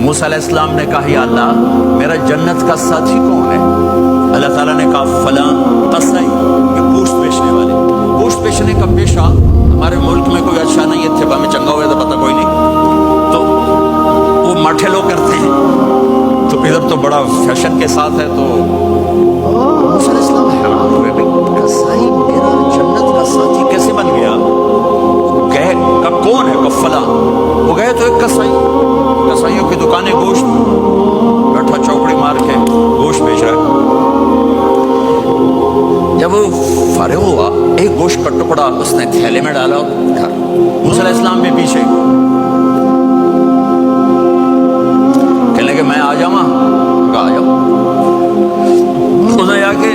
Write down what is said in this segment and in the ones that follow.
موسیٰ علیہ السلام نے کہا یا اللہ میرا جنت کا ساتھی کون ہے؟ اللہ تعالیٰ نے کہا فلاں قصائی، یہ گوشت بیچنے والے۔ گوشت بیچنے کا پیشہ ہمارے ملک میں کوئی اچھا نہیں ہے، تھیپا میں چنگا ہوئے تو پتہ کوئی نہیں، تو وہ مٹھے لوگ کرتے ہیں، تو ادھر تو بڑا فیشن کے ساتھ ہے۔ تو موسیٰ علیہ السلام حیران ہوئے، بھائی قصائی میرا جنت کا ساتھی کیسے بن گیا؟ گئے کب کون ہے؟ کب فلاں۔ وہ گئے تو ایک قصائیوں کی دکانیں، گوشت بیٹھا چوکڑی مار کے گوشت بیچ رہا ہے۔ جب وہ فارغ ہوا ایک گوشت کا ٹکڑا اس نے تھیلے میں ڈالا اور گھر۔ موسیٰ علیہ السلام بھی پیچھے، کہنے کہ میں آ جاؤں، کہا آ جاؤ۔ اس نے آ کے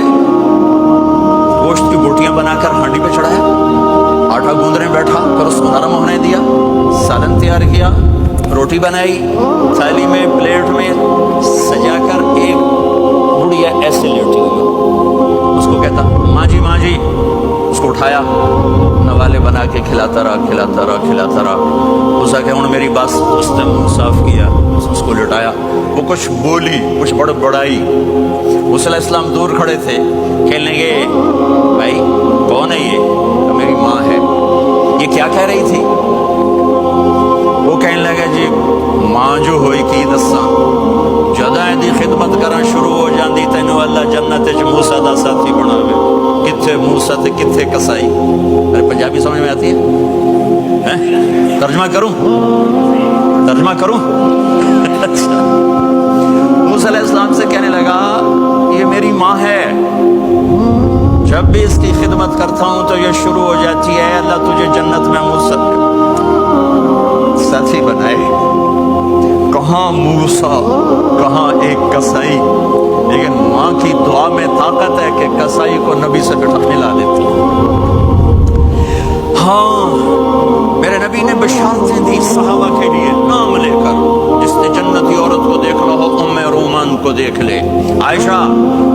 گوشت کی بوٹیاں بنا کر ہانڈی پہ چڑھایا، آٹا گوندنے بیٹھا، پھر اس کو نرم ہونے دیا، سالن تیار کیا، روٹی بنائی، تھالی میں پلیٹ میں سجا کر ایک بڑھیا ایسے لیٹی ہوئی، اس کو کہتا ماں جی ماں جی، اس کو اٹھایا، نوالے بنا کے کھلاتا رہا۔ اس نے کہا میری بات، اس نے منہ صاف کیا، اس کو لٹایا، وہ کچھ بولی، کچھ بڑائی۔ موسیٰ علیہ السلام دور کھڑے تھے، کہنے لگے بھائی کون ہے یہ؟ میری ماں ہے۔ یہ کیا کہہ رہی تھی؟ وہ کہنے لگا جی ماں جو ہوئی کی دساں، جداں دی خدمت کرنا شروع ہو جاندی تینوں اللہ جنت وچ موسیٰ دا ساتھی بناوے۔ کتھے موسیٰ تے کتھے قصائی؟ ارے پنجابی سمجھ میں آتی ہے؟ ترجمہ کروں؟ اچھا، موسیٰ علیہ السلام سے کہنے لگا یہ میری ماں ہے، جب بھی اس کی خدمت کرتا ہوں تو یہ شروع ہو جاتی ہے اللہ تجھے جنت میں موسیٰ ساتھی بنائے۔ کہاں موسیٰ، کہاں ایک قصائی، لیکن ماں کی دعا میں طاقت ہے کہ قصائی کو نبی سے ملا دیتی۔ ہاں میرے نبی نے بشارتیں دی صحابہ کے لیے، نام لے کر، جس نے جنتی عورت کو دیکھنا ہو ام رومان کو دیکھ لے۔ عائشہ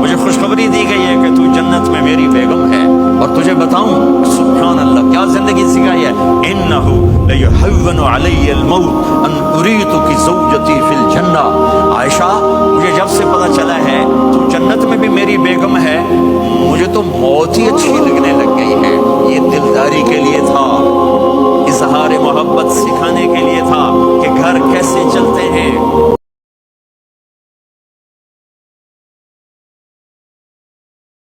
مجھے خوشخبری دی گئی ہے کہ تو جنت میں میری بیگم ہے، اور تجھے بتاؤں سبحان اللہ کیا زندگی سکھائی ہے، انہ لیحون علی الموت ان اریتک زوجتی فی الجنہ۔ عائشہ مجھے جب سے پتہ چلا ہے تو جنت میں بھی میری بیگم ہے، مجھے تو موت ہی اچھی لگنے